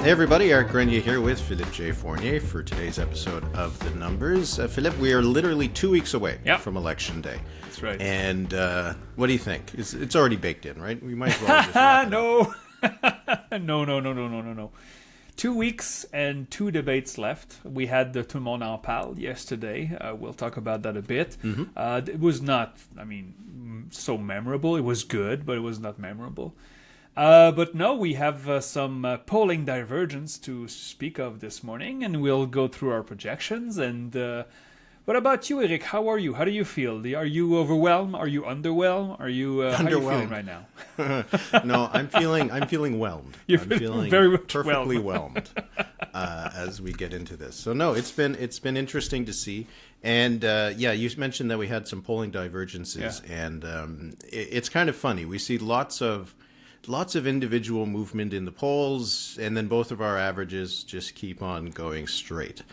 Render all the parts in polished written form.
Hey everybody, Eric Grenier here with Philippe J. Fournier for today's episode of The Numbers. Philippe, we are literally 2 weeks away from Election Day. That's right. And what do you think? It's already baked in, right? We might as well just wrap it up. No. 2 weeks and 2 debates left. We had the Tout, monde, parle yesterday. We'll talk about that a bit. Mm-hmm. It was not, so memorable. It was good, but it was not memorable. But no, we have some polling divergence to speak of this morning, and we'll go through our projections. And what about you, Eric? How are you? How do you feel? Are you overwhelmed? Are you underwhelmed? Are you how are you feeling right now? No, I'm feeling whelmed. You're I'm feeling very much perfectly whelmed as we get into this. So no, it's been interesting to see. And you mentioned that we had some polling divergences, and it's kind of funny. We see lots of individual movement in the polls, and then both of our averages just keep on going straight.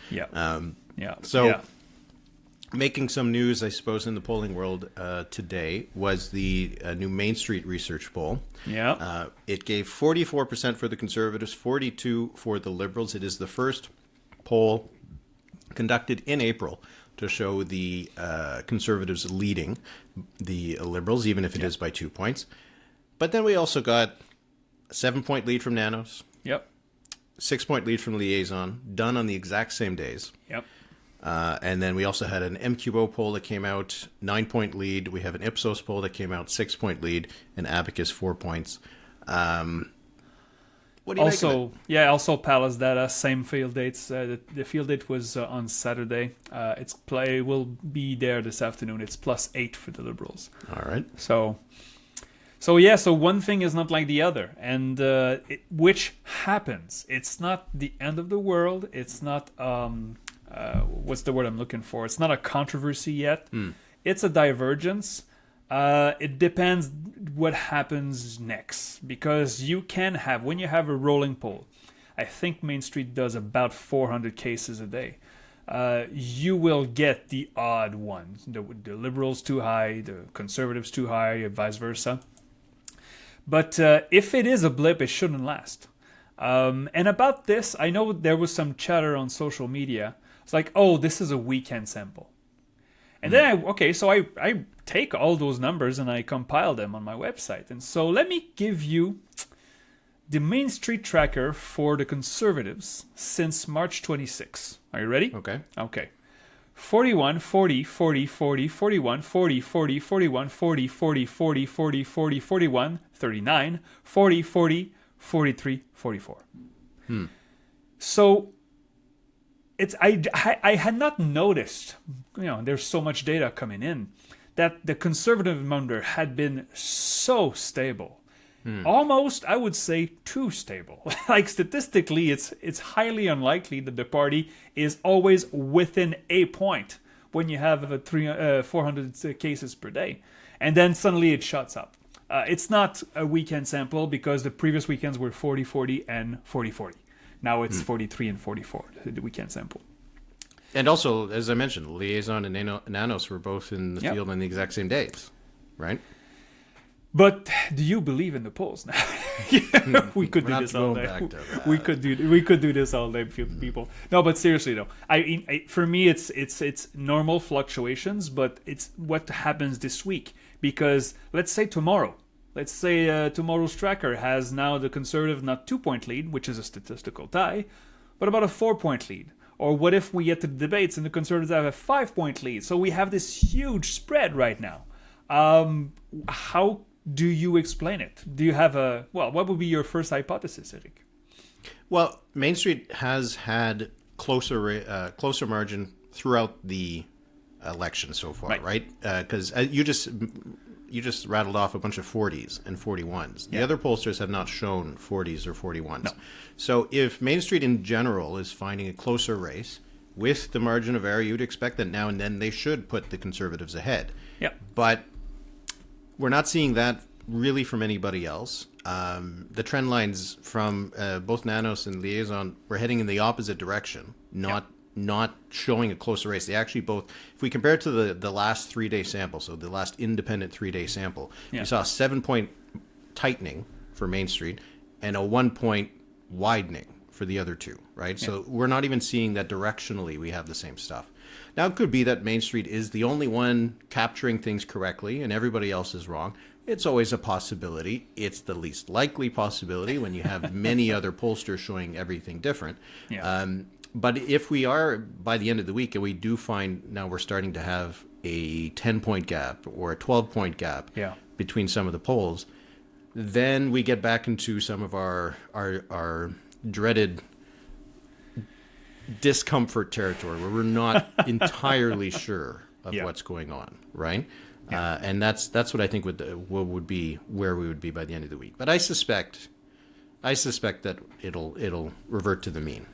Making some news, I suppose, in the polling world today was the new Main Street research poll. It gave 44% for the Conservatives, 42% for the Liberals. It is the first poll conducted in April to show the Conservatives leading the Liberals, even if it is by 2 points. But then we also got a 7-point lead from Nanos. 6-point lead from Liaison, done on the exact same days. And then we also had an MQO poll that came out, 9-point lead. We have an Ipsos poll that came out, 6-point lead, and Abacus 4 points. What do you make of it? Also Palace data, same field dates. The field date was on Saturday. Its play will be there this afternoon. It's +8 for the Liberals. All right. So one thing is not like the other, and which happens. It's not the end of the world. It's not what's the word I'm looking for? It's not a controversy yet. It's a divergence. It depends what happens next, because you can have, when you have a rolling poll, I think Main Street does about 400 cases a day. You will get the odd ones, the Liberals too high, the Conservatives too high, vice versa. But if it is a blip, it shouldn't last. And about this, I know there was some chatter on social media. It's like, oh, this is a weekend sample. And then, I take all those numbers and I compile them on my website. And so let me give you the Main Street tracker for the Conservatives since March 26. Are you ready? Okay. 41, 40, 40, 40, 41, 40, 40, 41, 40, 40, 40, 40, 40, 41, 39, 40, 40, 43, 44. So I had not noticed, there's so much data coming in, that the Conservative number had been so stable. Almost, I would say, too stable. Like statistically, it's highly unlikely that the party is always within a point when you have 400 cases per day, and then suddenly it shuts up. It's not a weekend sample because the previous weekends were 40-40 and 40-40. Now it's 43 and 44, the weekend sample. And also, as I mentioned, Liaison and Nanos were both in the field on the exact same days, right? But do you believe in the polls now? We could do this all day. We could do this all day, people. No, but seriously though, for me, it's normal fluctuations, but it's what happens this week. Because let's say tomorrow's tracker has now the Conservative not 2-point lead, which is a statistical tie, but about a 4-point lead. Or what if we get to the debates and the Conservatives have a 5-point lead? So we have this huge spread right now. How do you explain it? Do you have what would be your first hypothesis, Eric? Well, Main Street has had closer margin throughout the election so far, right? Because you just rattled off a bunch of 40s and 41s. The other pollsters have not shown 40s or 41s. No. So if Main Street in general is finding a closer race with the margin of error, you'd expect that now and then they should put the Conservatives ahead. But we're not seeing that really from anybody else. The trend lines from both Nanos and Liaison were heading in the opposite direction, not showing a closer race. They actually both, if we compare it to the last 3-day sample, so the last independent 3-day sample, we saw a 7-point tightening for Main Street and a 1-point widening for the other two, right? Yeah. So we're not even seeing that directionally we have the same stuff. Now, it could be that Main Street is the only one capturing things correctly and everybody else is wrong. It's always a possibility. It's the least likely possibility when you have many other pollsters showing everything different. Yeah. But if we are, by the end of the week, and we do find now we're starting to have a 10-point gap or a 12-point gap between some of the polls, then we get back into some of our dreaded discomfort territory where we're not entirely sure of what's going on, right? Yeah. And that's what I think would be where we would be by the end of the week. But I suspect that it'll revert to the mean.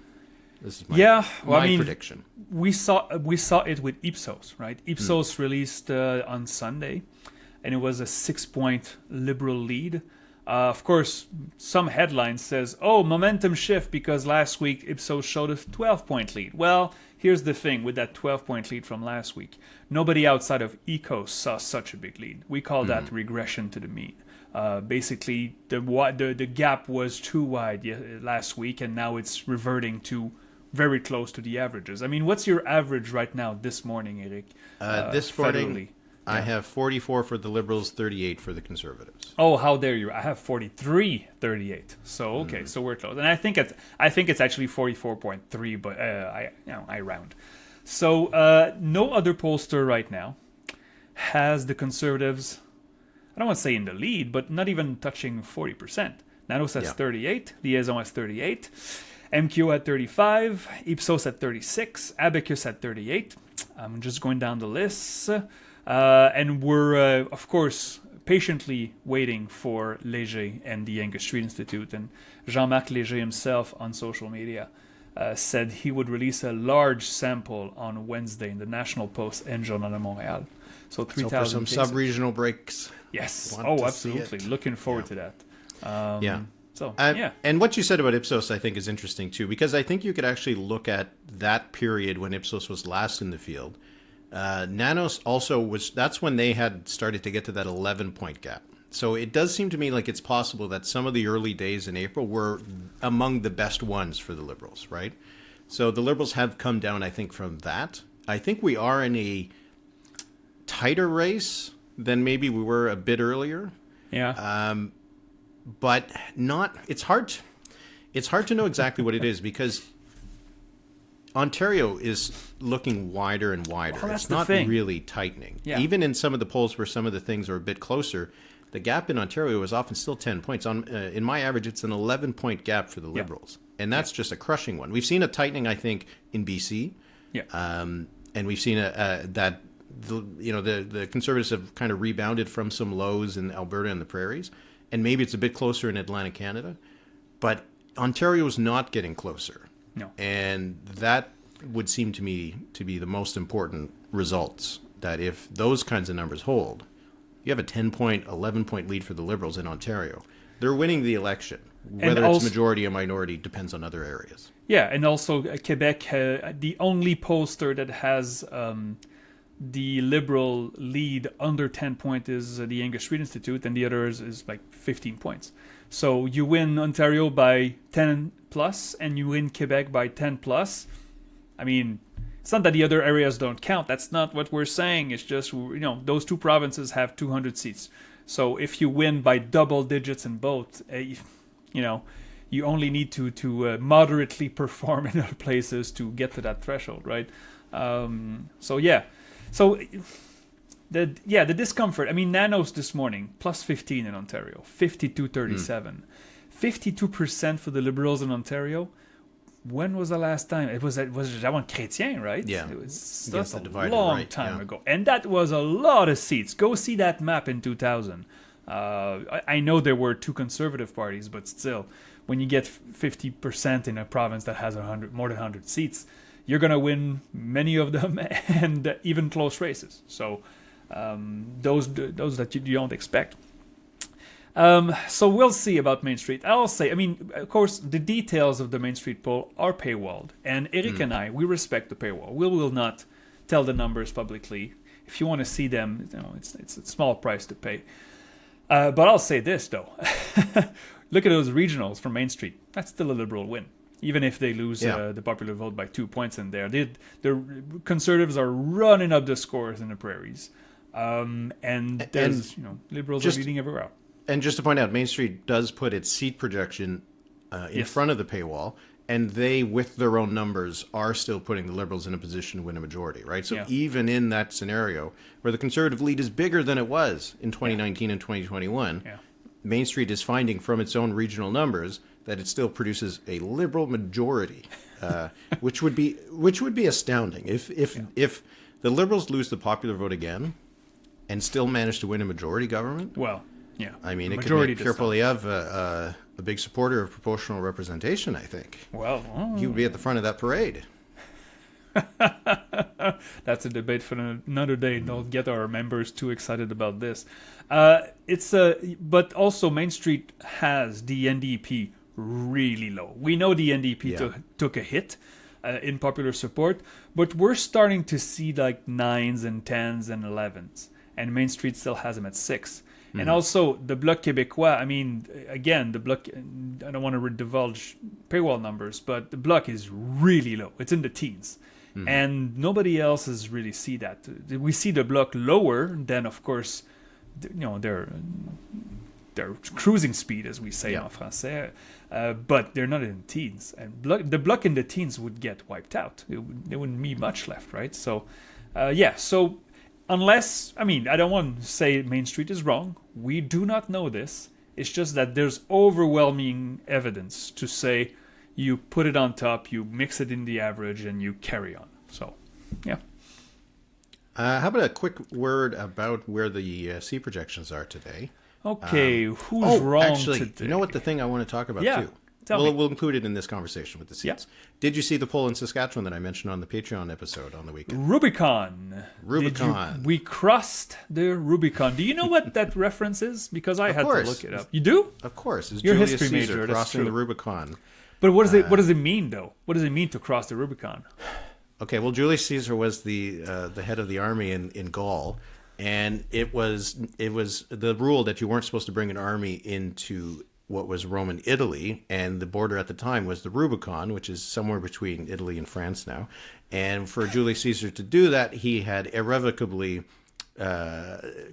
This is my prediction. We saw it with Ipsos, right? Ipsos released on Sunday, and it was a 6-point Liberal lead. Of course, some headline says, "Oh, momentum shift because last week Ipsos showed a 12-point lead." Well, here's the thing with that 12-point lead from last week. Nobody outside of Ecos saw such a big lead. We call that regression to the mean. Basically, the gap was too wide last week, and now it's reverting to very close to the averages. I mean, what's your average right now this morning, Eric? This morning, I have 44 for the Liberals, 38 for the Conservatives. Oh, how dare you! I have 43, 38. So okay, so we're close, and I think it's actually 44.3, but I round. So no other pollster right now has the Conservatives, I don't want to say in the lead, but not even touching 40%. Nanos has 38, Liaison has 38, MQ at 35, Ipsos at 36, Abacus at 38. I'm just going down the list. And we're, of course, patiently waiting for Léger and the Angus Street Institute. And Jean-Marc Léger himself on social media said he would release a large sample on Wednesday in the National Post and Journal de Montréal. So 3,000 some sub-regional breaks. Yes. Absolutely. Looking forward to that. So, And what you said about Ipsos, I think, is interesting, too, because I think you could actually look at that period when Ipsos was last in the field. Nanos also that's when they had started to get to that 11-point gap. So it does seem to me like it's possible that some of the early days in April were among the best ones for the Liberals, right? So the Liberals have come down, I think, from that. I think we are in a tighter race than maybe we were a bit earlier. Yeah. But it's hard to know exactly what it is because Ontario is looking wider and wider. Well, it's not really tightening. Yeah. Even in some of the polls where some of the things are a bit closer, the gap in Ontario is often still 10 points. In my average, it's an 11-point gap for the Liberals. And that's just a crushing one. We've seen a tightening, I think, in BC. Yeah. And we've seen that the Conservatives have kind of rebounded from some lows in Alberta and the prairies. And maybe it's a bit closer in Atlantic Canada. But Ontario is not getting closer. No. And that would seem to me to be the most important results, that if those kinds of numbers hold, you have a 10-point, 11-point lead for the Liberals in Ontario. They're winning the election. Whether it's majority or minority depends on other areas. Yeah, and also Quebec, the only pollster that has the Liberal lead under 10 points is the Angus Street Institute, and the others is like 15 points. So you win Ontario by 10 plus, and you win Quebec by 10 plus. I mean, it's not that the other areas don't count. That's not what we're saying. It's just, those two provinces have 200 seats. So if you win by double digits in both, you only need to moderately perform in other places to get to that threshold, right? So the discomfort. I mean, Nanos this morning plus 15 in Ontario, 52.37, 52% for the Liberals in Ontario. When was the last time? It was Jérôme Chrétien, right? Yeah, it was that's a long time ago, and that was a lot of seats. Go see that map in 2000. I know there were two Conservative parties, but still, when you get 50% in a province that has more than 100 seats, you're going to win many of them and even close races. So those that you don't expect. So we'll see about Main Street. I'll say, of course, the details of the Main Street poll are paywalled. And Eric and I, we respect the paywall. We will not tell the numbers publicly. If you want to see them, it's a small price to pay. But I'll say this, though. Look at those regionals from Main Street. That's still a Liberal win. Even if they lose Yeah. the popular vote by 2 points in there, the Conservatives are running up the scores in the prairies, and there's Liberals are leading everywhere else. And just to point out, Main Street does put its seat projection in front of the paywall, and they, with their own numbers, are still putting the Liberals in a position to win a majority, right? So even in that scenario where the Conservative lead is bigger than it was in 2019 and 2021, Main Street is finding from its own regional numbers that it still produces a Liberal majority, which would be astounding if the Liberals lose the popular vote again and still manage to win a majority government. Well, yeah. I mean, it could make Pierre Poilievre a big supporter of proportional representation, I think. Well, he would be at the front of that parade. That's a debate for another day. Don't get our members too excited about this. But also Main Street has the NDP really low. We know the NDP took a hit in popular support, but we're starting to see like 9s and 10s and 11s, and Main Street still has them at 6. And also the Bloc Québécois, I mean, again, the Bloc, I don't want to divulge paywall numbers, but the Bloc is really low. It's in the teens. And nobody else has really see that. We see the Bloc lower, then of course, their cruising speed, as we say en français, but they're not in the teens. And the Bloc in the teens would get wiped out. There wouldn't be much left, right? So, so unless, I mean, I don't want to say Main Street is wrong. We do not know this. It's just that there's overwhelming evidence to say you put it on top, you mix it in the average, and you carry on. So, yeah. How about a quick word about where the seat projections are today? Okay, who's wrong actually, today? You know what the thing I want to talk about too? We'll include it in this conversation with the seats. Yeah. Did you see the poll in Saskatchewan that I mentioned on the Patreon episode on the weekend? Rubicon. We crossed the Rubicon. Do you know what that reference is? Because I had to look it up. You do? Of course. It's You're a Julius history Caesar major, crossing the Rubicon. But what does it mean, though? What does it mean to cross the Rubicon? Okay, well, Julius Caesar was the head of the army in Gaul, and it was the rule that you weren't supposed to bring an army into what was Roman Italy, and the border at the time was the Rubicon, which is somewhere between Italy and France now. And for Julius Caesar to do that, he had irrevocably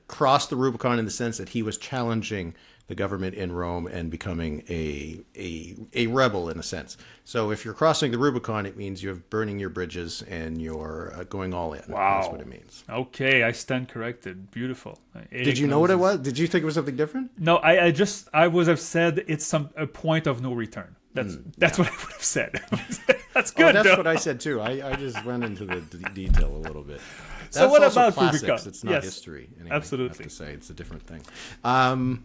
crossed the Rubicon in the sense that he was challenging the government in Rome and becoming a rebel in a sense. So if you're crossing the Rubicon, it means you're burning your bridges and you're going all in. Wow. That's what it means. Okay, I stand corrected. Beautiful. Did you know what it was? Did you think it was something different? No, I would have said it's a point of no return. That's what I would have said. That's good. That's what I said too. I just went into the detail a little bit. So what about classics. Rubicon? It's not history. Anyway, absolutely. I have to say it's a different thing.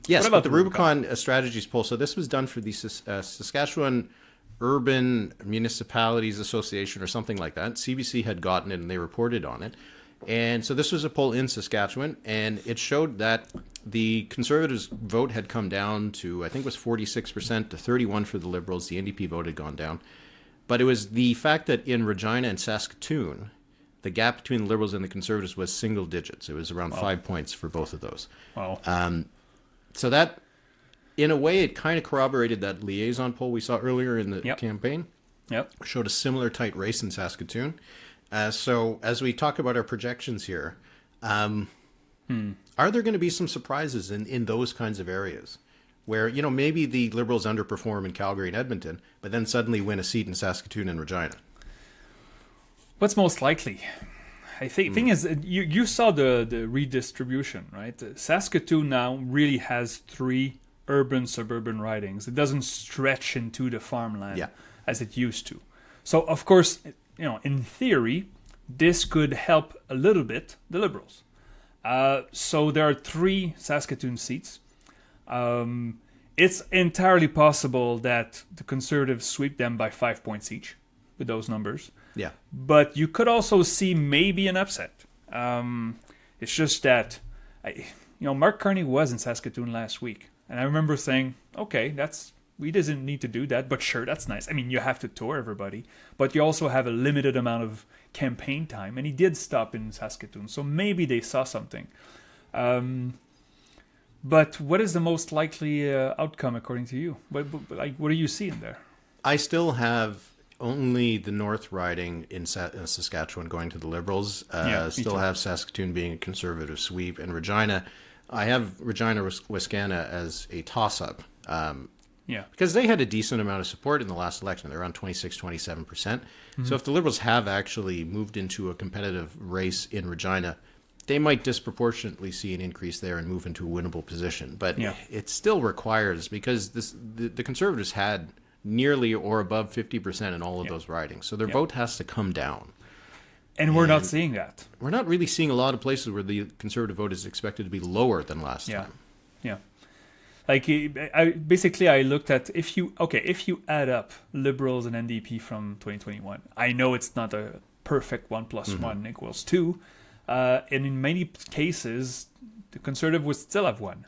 Yes, but the Rubicon Strategies poll. So this was done for the Saskatchewan Urban Municipalities Association or something like that. CBC had gotten it and they reported on it. And so this was a poll in Saskatchewan, and it showed that the Conservatives' vote had come down to, I think it was 46% to 31% for the Liberals. The NDP vote had gone down. But it was the fact that in Regina and Saskatoon, the gap between the Liberals and the Conservatives was single digits. It was around 5 points for both of those. Wow. So that, in a way, it kind of corroborated that liaison poll we saw earlier in the campaign. Yep. Showed a similar tight race in Saskatoon. So as we talk about our projections here, are there going to be some surprises in those kinds of areas where, maybe the Liberals underperform in Calgary and Edmonton, but then suddenly win a seat in Saskatoon and Regina? What's most likely? I think thing is, you saw the redistribution, right? Saskatoon now really has 3 urban-suburban ridings. It doesn't stretch into the farmland as it used to. So, of course, in theory, this could help a little bit the Liberals. So there are 3 Saskatoon seats. It's entirely possible that the Conservatives sweep them by 5 points each with those numbers. Yeah. But you could also see maybe an upset. It's just that, Mark Carney was in Saskatoon last week. And I remember saying, okay, we didn't need to do that, but sure, that's nice. I mean, you have to tour everybody, but you also have a limited amount of campaign time. And he did stop in Saskatoon, so maybe they saw something. But what is the most likely outcome according to you? What do you see in there? I still have only the North riding in Saskatchewan going to the Liberals. Still have Saskatoon being a Conservative sweep, and Regina. I have Regina Wascana as a toss-up. Because they had a decent amount of support in the last election. They're around 26-27%. Mm-hmm. So if the Liberals have actually moved into a competitive race in Regina, they might disproportionately see an increase there and move into a winnable position. But it still requires, because the Conservatives had nearly or above 50% in all of those ridings. So their vote has to come down. And we're not seeing that. We're not really seeing a lot of places where the Conservative vote is expected to be lower than last time. Yeah. Like, I looked at, if you add up Liberals and NDP from 2021, I know it's not a perfect 1 + 1 = 2, and in many cases, the Conservative would still have won.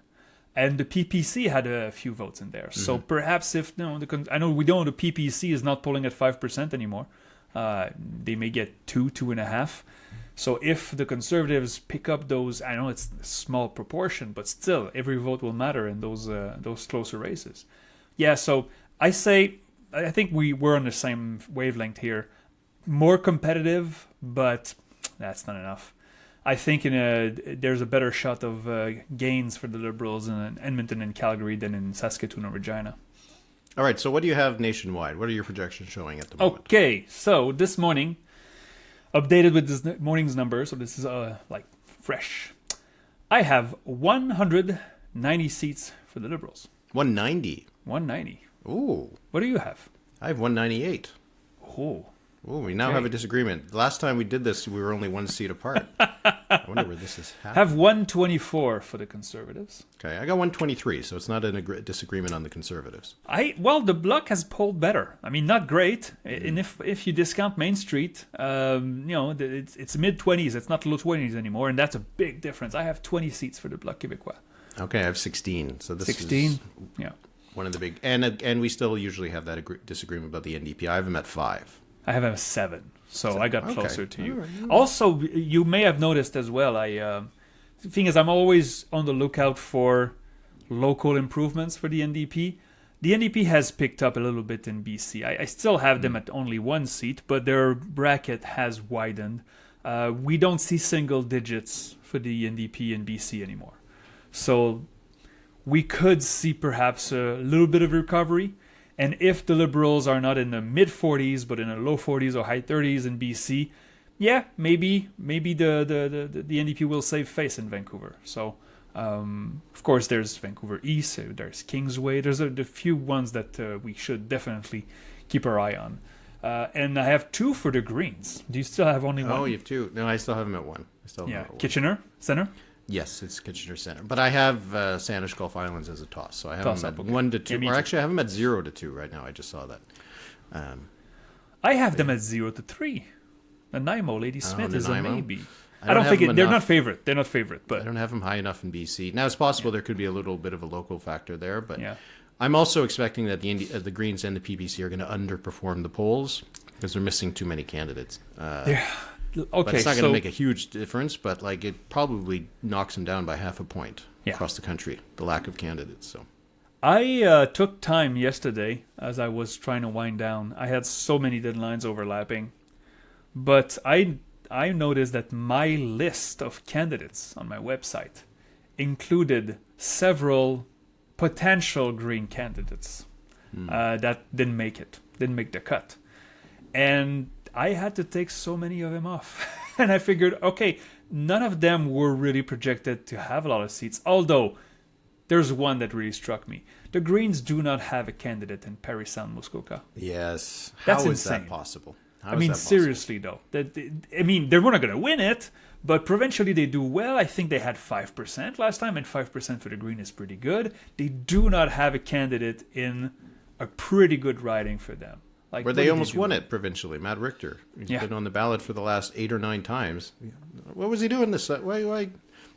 And the PPC had a few votes in there. So perhaps I know we don't, the PPC is not polling at 5% anymore. They may get 2.5%. So if the Conservatives pick up those, I know it's a small proportion, but still, every vote will matter in those closer races. Yeah, so I think we're on the same wavelength here. More competitive, but that's not enough. I think there's a better shot of gains for the Liberals in Edmonton and Calgary than in Saskatoon or Regina. All right, so what do you have nationwide? What are your projections showing at the moment? Okay, so this morning, updated with this morning's number, so this is fresh. I have 190 seats for the Liberals. 190? 190. Ooh. What do you have? I have 198. Oh. Oh, we now have a disagreement. Last time we did this, we were only 1 seat apart. I wonder where this is happening. Have 124 for the Conservatives. Okay, I got 123, so it's not a disagreement on the Conservatives. The Bloc has polled better. I mean, not great. And if you discount Main Street, it's mid-20s. It's not low 20s anymore, and that's a big difference. I have 20 seats for the Bloc Québécois. Okay, I have 16. So this 16? is one of the big... And we still usually have that disagreement about the NDP. I have them at 5. I have a 7, so I got closer to you. Right. Also, you may have noticed as well, the thing is, I'm always on the lookout for local improvements for the NDP. The NDP has picked up a little bit in BC. I still have them at only 1 seat, but their bracket has widened. We don't see single digits for the NDP in BC anymore. So we could see perhaps a little bit of recovery. And if the Liberals are not in the mid-40s, but in the low 40s or high 30s in BC, maybe the NDP will save face in Vancouver. So, of course, there's Vancouver East, there's Kingsway. There's a few ones that we should definitely keep our eye on. And I have 2 for the Greens. Do you still have only 1? Oh, you have 2. No, I still have them at 1. Kitchener Center? Yes, it's Kitchener Center. But I have Sanish Gulf Islands as a toss. So I have them at 1 to 2. Or actually, I have them at 0 to 2 right now. I just saw that. I have them at 0 to 3. Nanaimo, Lady Smith is Nanaimo? A maybe. I don't think they're not favorite. They're not favorite. But I don't have them high enough in BC. Now, it's possible there could be a little bit of a local factor there. But I'm also expecting that the Greens and the PPC are going to underperform the polls because they're missing too many candidates. Okay, but it's not going to make a huge difference, but it probably knocks them down by half a point across the country, the lack of candidates. So I took time yesterday as I was trying to wind down. I had so many deadlines overlapping, but I noticed that my list of candidates on my website included several potential Green candidates that didn't make the cut. And I had to take so many of them off. And I figured, okay, none of them were really projected to have a lot of seats. Although, there's one that really struck me. The Greens do not have a candidate in Parry Sound, Muskoka. Yes. That's How is insane. that possible? Seriously, though. They're not going to win it, but provincially they do well. I think they had 5% last time, and 5% for the Green is pretty good. They do not have a candidate in a pretty good riding for them. Where they almost won it provincially. Matt Richter. He's been on the ballot for the last 8 or 9 times. What was he doing this? Why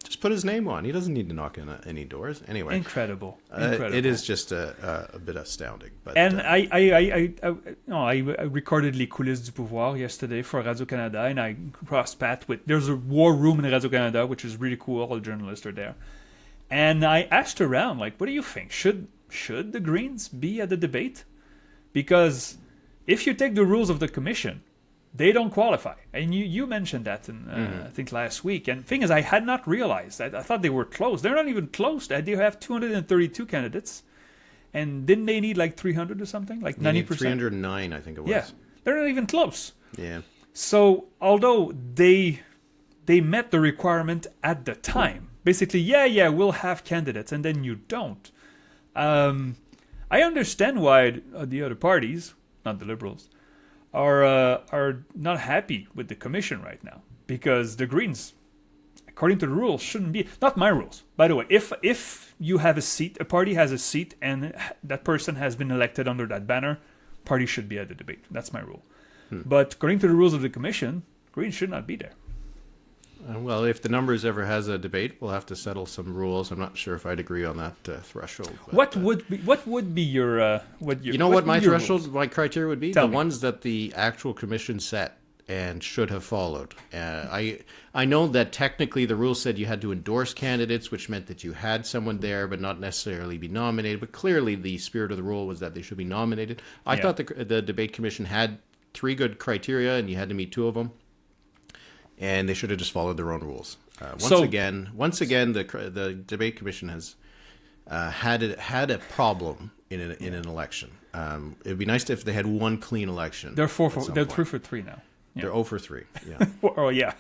just put his name on? He doesn't need to knock on any doors. Anyway. Incredible. It is just a bit astounding. But, and I recorded Les Coulisses du Pouvoir yesterday for Radio-Canada, and I crossed paths with... There's a war room in Radio-Canada, which is really cool. All the journalists are there. And I asked around, what do you think? Should the Greens be at the debate? because if you take the rules of the commission, they don't qualify. And you mentioned that in, I think last week. And the thing is, I had not realized that. I thought they were close. They're not even close. They have 232 candidates. And didn't they need like 300 or something? Like 90%? 309, I think it was. Yeah. They're not even close. Yeah. So although they met the requirement at the time, basically, yeah, we'll have candidates, and then you don't. I understand why the other parties, not the Liberals, are not happy with the commission right now, because the Greens, according to the rules, shouldn't be. Not my rules, by the way. If you have a seat, a party has a seat, and that person has been elected under that banner, party should be at the debate. That's my rule. But according to the rules of the commission, Greens should not be there. Well, if the numbers ever has a debate, we'll have to settle some rules. I'm not sure if I'd agree on that threshold. But, what would be your what my threshold, rules? My criteria would be? Tell the me. Ones that the actual commission set and should have followed. I know that technically the rules said you had to endorse candidates, which meant that you had someone there, but not necessarily be nominated. But clearly, the spirit of the rule was that they should be nominated. I thought the debate commission had 3 good criteria, and you had to meet 2 of them. And they should have just followed their own rules. Once again, the debate commission has had a problem in an election. It'd be nice if they had one clean election. They're 3 for 3 now. Yeah. They're 0 for 3. Yeah. Oh yeah.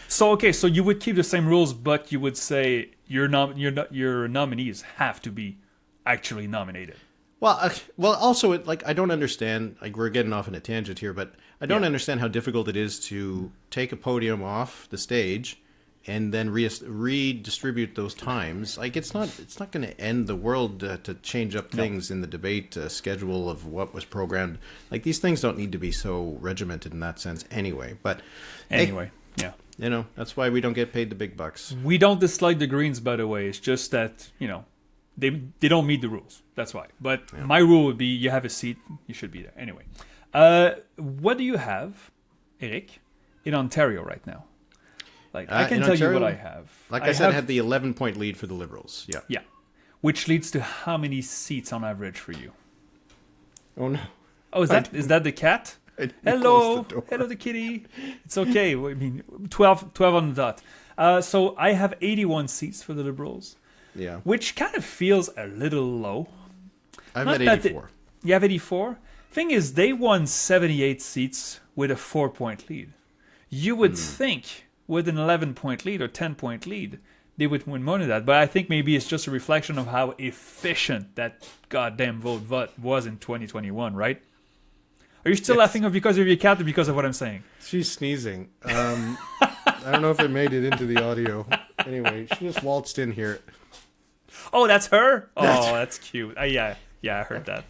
So you would keep the same rules, but you would say your nominees have to be actually nominated. Well, also, I don't understand. Like, we're getting off on a tangent here, but I don't understand how difficult it is to take a podium off the stage and then redistribute those times. Like, it's not going to end the world to change up things in the debate schedule of what was programmed. Like, these things don't need to be so regimented in that sense anyway. But anyway, hey, that's why we don't get paid the big bucks. We don't dislike the Greens, by the way. It's just that they don't meet the rules. That's why. But my rule would be you have a seat, you should be there. Anyway, what do you have, Eric, in Ontario right now? Like, I can tell Ontario, you what I have. Like I said, I had the 11-point lead for the Liberals. Yeah. Yeah. Which leads to how many seats on average for you? Oh, no. Oh, is that the cat? Hello. Hello, the kitty. It's okay. I mean, 12 on the dot. So I have 81 seats for the Liberals. Yeah. Which kind of feels a little low. I'm at 84. You have 84? Thing is, they won 78 seats with a 4-point lead. You would think with an 11-point lead or 10-point lead, they would win more than that. But I think maybe it's just a reflection of how efficient that goddamn vote was in 2021, right? Are you still laughing because of your cat or because of what I'm saying? She's sneezing. I don't know if it made it into the audio. Anyway, she just waltzed in here. Oh, that's her? Oh, that's cute. Yeah, I heard that.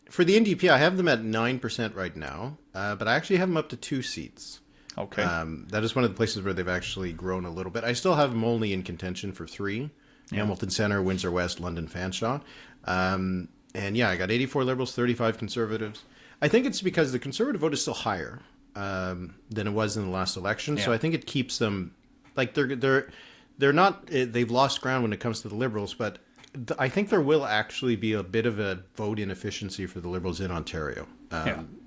For the NDP, I have them at 9% right now, but I actually have them up to 2 seats. Okay. That is one of the places where they've actually grown a little bit. I still have them only in contention for 3. Hamilton Centre, Windsor West, London Fanshawe. And I got 84 Liberals, 35 Conservatives. I think it's because the Conservative vote is still higher than it was in the last election, so I think it keeps them... Like, they're not... They've lost ground when it comes to the Liberals, but I think there will actually be a bit of a vote inefficiency for the Liberals in Ontario,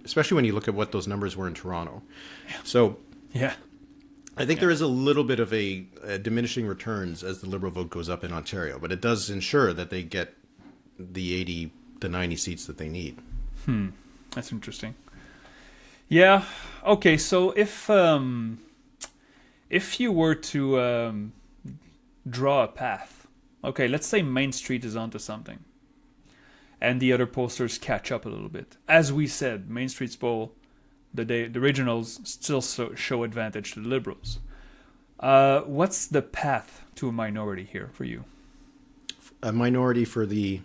especially when you look at what those numbers were in Toronto. So, I think there is a little bit of a diminishing returns as the Liberal vote goes up in Ontario, but it does ensure that they get the 80 to 90 seats that they need. That's interesting. Yeah. Okay. So if you were to draw a path, okay, let's say Main Street is onto something, and the other posters catch up a little bit. As we said, Main Street's poll, the regionals still show advantage to the Liberals. What's the path to a minority here for you? A minority for the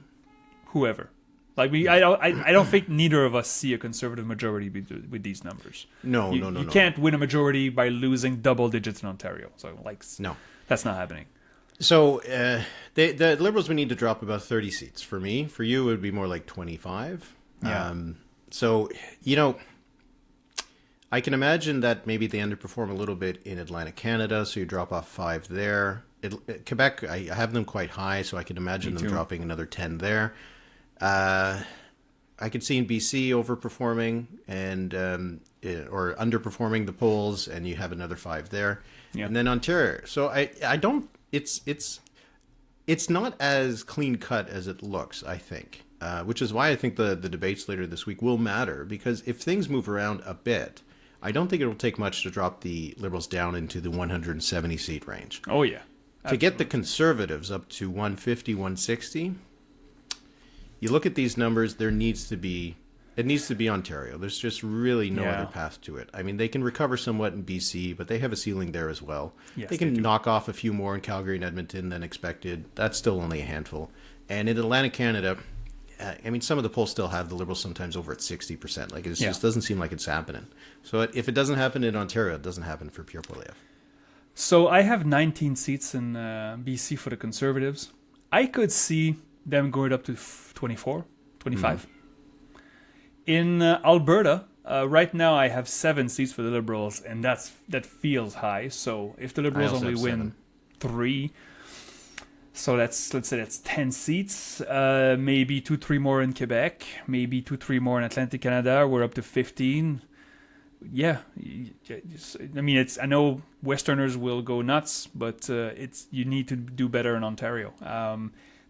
whoever. Like I don't think neither of us see a Conservative majority with these numbers. No. You can't win a majority by losing double digits in Ontario. So no, that's not happening. So the Liberals would need to drop about 30 seats. For me, for you, it would be more like 25. Yeah. So I can imagine that maybe they underperform a little bit in Atlantic Canada, so you drop off 5 there. Quebec, I have them quite high, so I can imagine them dropping another 10 there. I could see in BC overperforming and or underperforming the polls, and you have another 5 there, and then Ontario. So I don't. It's not as clean cut as it looks, I think, which is why I think the debates later this week will matter, because if things move around a bit, I don't think it'll take much to drop the Liberals down into the 170 seat range. Oh yeah, absolutely. To get the Conservatives up to 150, 160. You look at these numbers, it needs to be Ontario. There's just really no other path to it. I mean, they can recover somewhat in BC, but they have a ceiling there as well. Yes, they can knock off a few more in Calgary and Edmonton than expected. That's still only a handful. And in Atlantic Canada, I mean, some of the polls still have the Liberals sometimes over at 60%. Like, it just doesn't seem like it's happening. So if it doesn't happen in Ontario, it doesn't happen for Pierre Poilievre. So I have 19 seats in BC for the Conservatives. I could see them going up to 24, 25. In Alberta, right now I have 7 seats for the Liberals, and that feels high. So if the Liberals only win 3, so let's say that's 10 seats, maybe 2-3 more in Quebec, maybe 2-3 more in Atlantic Canada. We're up to 15. Yeah, I mean, I know Westerners will go nuts, but you need to do better in Ontario.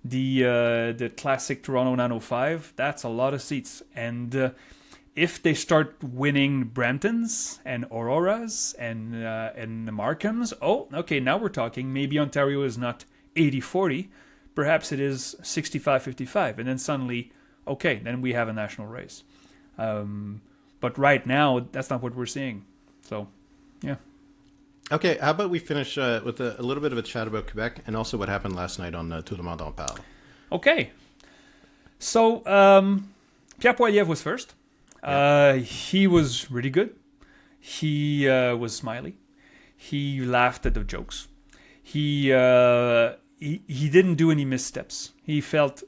The classic Toronto 905, that's a lot of seats, and if they start winning Bramptons and Auroras and the Markhams, okay, now we're talking. Maybe Ontario is not 80-40, perhaps it is 65-55, and then suddenly, okay, then we have a national race. But right now, that's not what we're seeing. So, yeah. Okay, how about we finish with a little bit of a chat about Quebec and also what happened last night on Tout, monde, parle. Okay. So, Pierre Poilievre was first. He was really good. He was smiley. He laughed at the jokes. He didn't do any missteps. He felt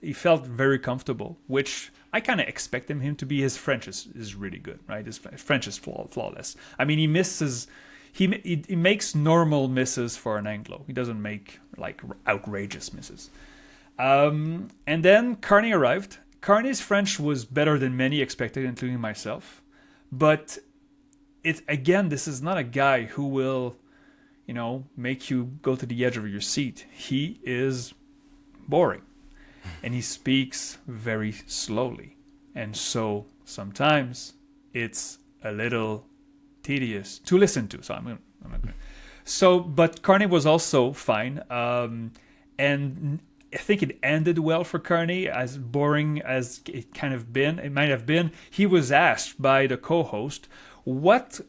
very comfortable, which I kind of expected him to be. His French is really good, right? His French is flawless. I mean, he misses... He makes normal misses for an Anglo. He doesn't make like outrageous misses. And then Carney arrived. Carney's French was better than many expected, including myself. But this is not a guy who will, make you go to the edge of your seat. He is boring, and he speaks very slowly, and so sometimes it's a little tedious to listen to. So I'm not gonna. So, but Carney was also fine, and I think it ended well for Carney. As boring as it might have been. He was asked by the co-host what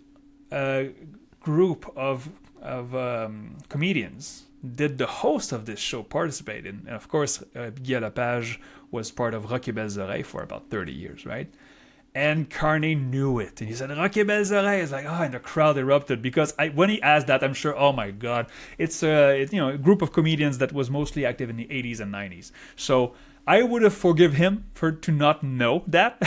group of comedians did the host of this show participate in. And of course, Guy Lepage was part of Rock et Belles Oreilles for about 30 years, right? And Carney knew it. And he said, Rock et Belles Oreilles. It's like, and the crowd erupted. Because when he asked that, I'm sure, oh my God. It's a group of comedians that was mostly active in the 80s and 90s. So I would have forgive him to not know that.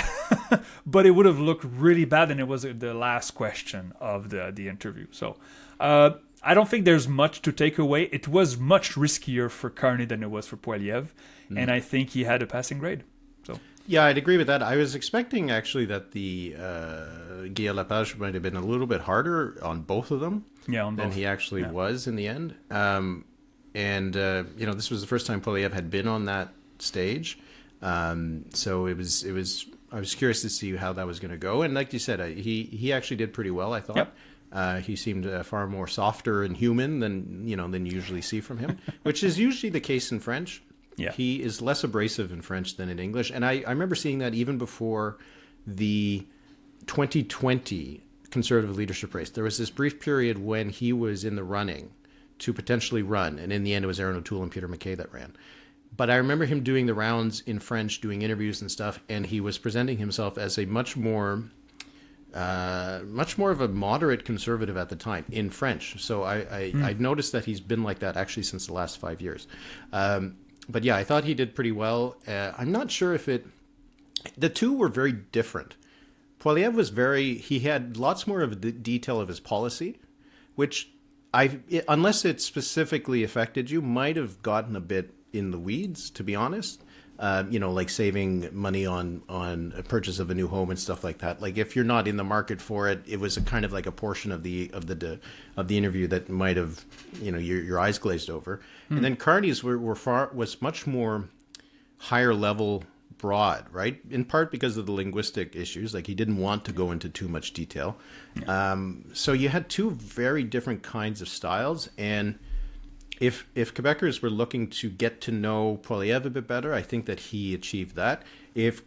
But it would have looked really bad. And it was the last question of the interview. So I don't think there's much to take away. It was much riskier for Carney than it was for Poilievre. And I think he had a passing grade. So. Yeah, I'd agree with that. I was expecting actually that the Guy Lepage might have been a little bit harder on both of them than he actually was in the end. This was the first time Poilievre had been on that stage, so it was. I was curious to see how that was going to go. And like you said, he actually did pretty well, I thought. Yep. He seemed far more softer and human than you usually see from him, which is usually the case in French. Yeah. He is less abrasive in French than in English. And I remember seeing that even before the 2020 Conservative leadership race. There was this brief period when he was in the running to potentially run. And in the end, it was Aaron O'Toole and Peter MacKay that ran. But I remember him doing the rounds in French, doing interviews and stuff. And he was presenting himself as a much more of a moderate conservative at the time in French. So I noticed that he's been like that actually since the last 5 years. But yeah, I thought he did pretty well. I'm not sure if the two were very different. Poilievre he had lots more of the detail of his policy, which unless it specifically affected you, might have gotten a bit in the weeds, to be honest. like saving money on a purchase of a new home and stuff like that. Like if you're not in the market for it, it was a kind of like a portion of the interview that might have, your eyes glazed over. And then Carney's was much more higher level, broad, right? In part because of the linguistic issues. Like he didn't want to go into too much detail. So you had two very different kinds of styles. And if Quebecers were looking to get to know Poilievre a bit better, I think that he achieved that. If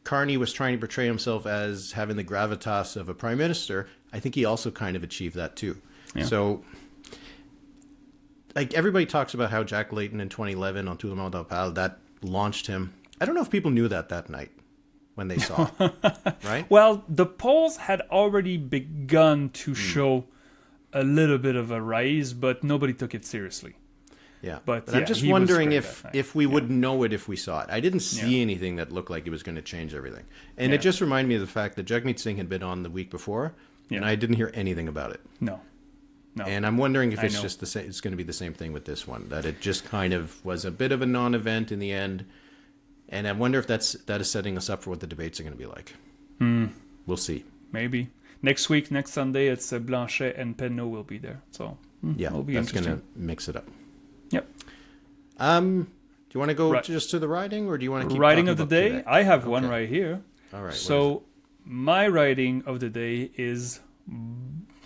Carney was trying to portray himself as having the gravitas of a prime minister, I think he also kind of achieved that too. Yeah. So, like everybody talks about how Jack Layton in 2011 on Tout, monde, parle, that launched him. I don't know if people knew that night when they saw it, right? Well, the polls had already begun to show a little bit of a rise, but nobody took it seriously. Yeah, but I'm just wondering if we would know it if we saw it. I didn't see anything that looked like it was going to change everything. And it just reminded me of the fact that Jagmeet Singh had been on the week before, and I didn't hear anything about it. No. And I'm wondering if it's just it's going to be the same thing with this one, that it just kind of was a bit of a non-event in the end. And I wonder if that is setting us up for what the debates are going to be like. We'll see. Maybe. Next week, next Sunday, it's Blanchet and Penneau will be there. So it'll be that's going to mix it up. Yep. Do you want to go just to the writing, or do you want to keep writing of the day? Quebec? I have one right here. All right. So my writing of the day is,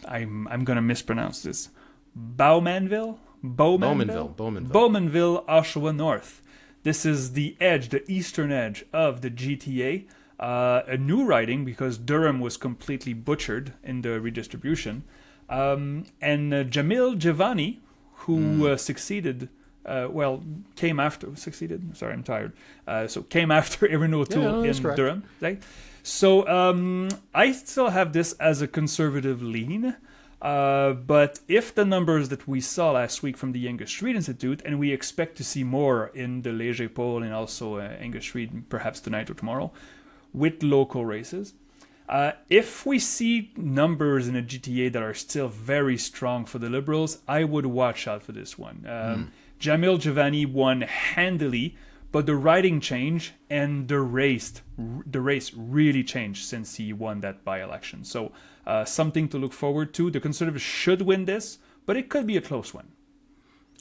I'm going to mispronounce this, Bowmanville, Oshawa North. This is the eastern edge of the GTA. A new writing because Durham was completely butchered in the redistribution. And Jamil Giovanni, who came after... Succeeded? Sorry, I'm tired. Came after Erin O'Toole in correct. Durham. Right? So I still have this as a conservative lean. But if the numbers that we saw last week from the Angus Street Institute, and we expect to see more in the Léger poll and also Angus Street perhaps tonight or tomorrow, with local races, if we see numbers in a GTA that are still very strong for the Liberals, I would watch out for this one. Jamil Giovanni won handily, but the riding changed and the race really changed since he won that by-election. So something to look forward to. The Conservatives should win this, but it could be a close one.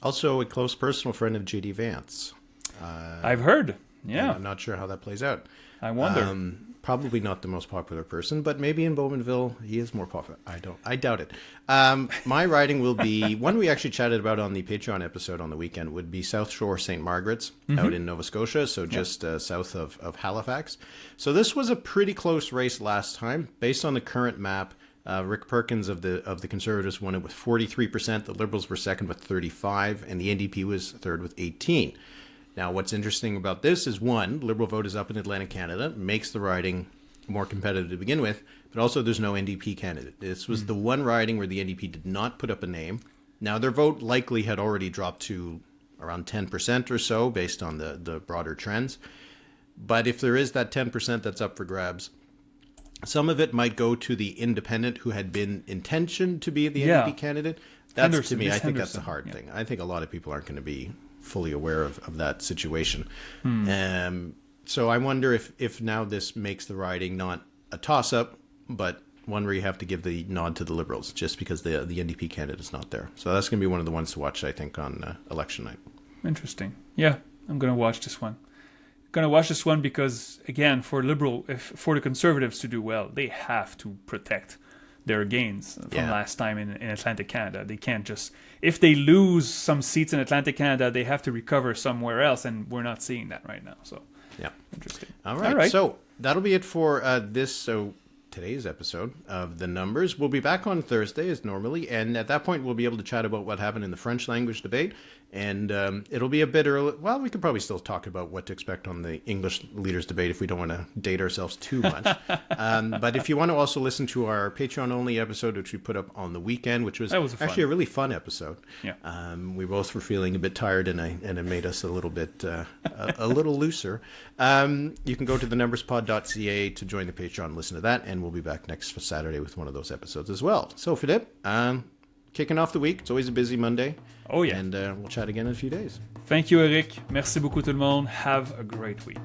Also a close personal friend of J.D. Vance. I've heard, yeah. I'm not sure how that plays out. I wonder. Probably not the most popular person, but maybe in Bowmanville he is more popular. I doubt it. My writing will be one we actually chatted about on the Patreon episode on the weekend. Would be South Shore St. Margaret's out in Nova Scotia, so just south of Halifax. So this was a pretty close race last time, based on the current map. Rick Perkins of the Conservatives won it with 43%. The Liberals were second with 35%, and the NDP was third with 18%. Now, what's interesting about this is, one, Liberal vote is up in Atlantic Canada, makes the riding more competitive to begin with, but also there's no NDP candidate. This was the one riding where the NDP did not put up a name. Now, their vote likely had already dropped to around 10% or so based on the broader trends. But if there is that 10% that's up for grabs, some of it might go to the independent who had been intentioned to be the NDP candidate. That's, Henderson, to me, I think that's the hard thing. I think a lot of people aren't going to be fully aware of that situation. So I wonder if now this makes the riding not a toss-up, but one where you have to give the nod to the Liberals just because the NDP candidate is not there. So that's going to be one of the ones to watch, I think, on election night. Interesting. Yeah, I'm going to watch this one. Because, again, for the Conservatives to do well, they have to protect their gains from last time in Atlantic Canada. They can't just... If they lose some seats in Atlantic Canada, they have to recover somewhere else, and we're not seeing that right now. So, interesting. All right. So that'll be it for today's episode of The Numbers. We'll be back on Thursday as normally, and at that point we'll be able to chat about what happened in the French language debate, and it'll be a bit early. Well, we could probably still talk about what to expect on the English leaders debate if we don't want to date ourselves too much. But if you want to also listen to our Patreon-only episode, which we put up on the weekend, which was actually a really fun episode. Yeah. We both were feeling a bit tired, and it made us a little bit a little looser. You can go to thenumberspod.ca to join the Patreon and listen to that, and we'll be back next Saturday with one of those episodes as well. So, Philippe, kicking off the week. It's always a busy Monday. Oh yeah. And we'll chat again in a few days. Thank you, Eric. Merci beaucoup tout le monde. Have a great week.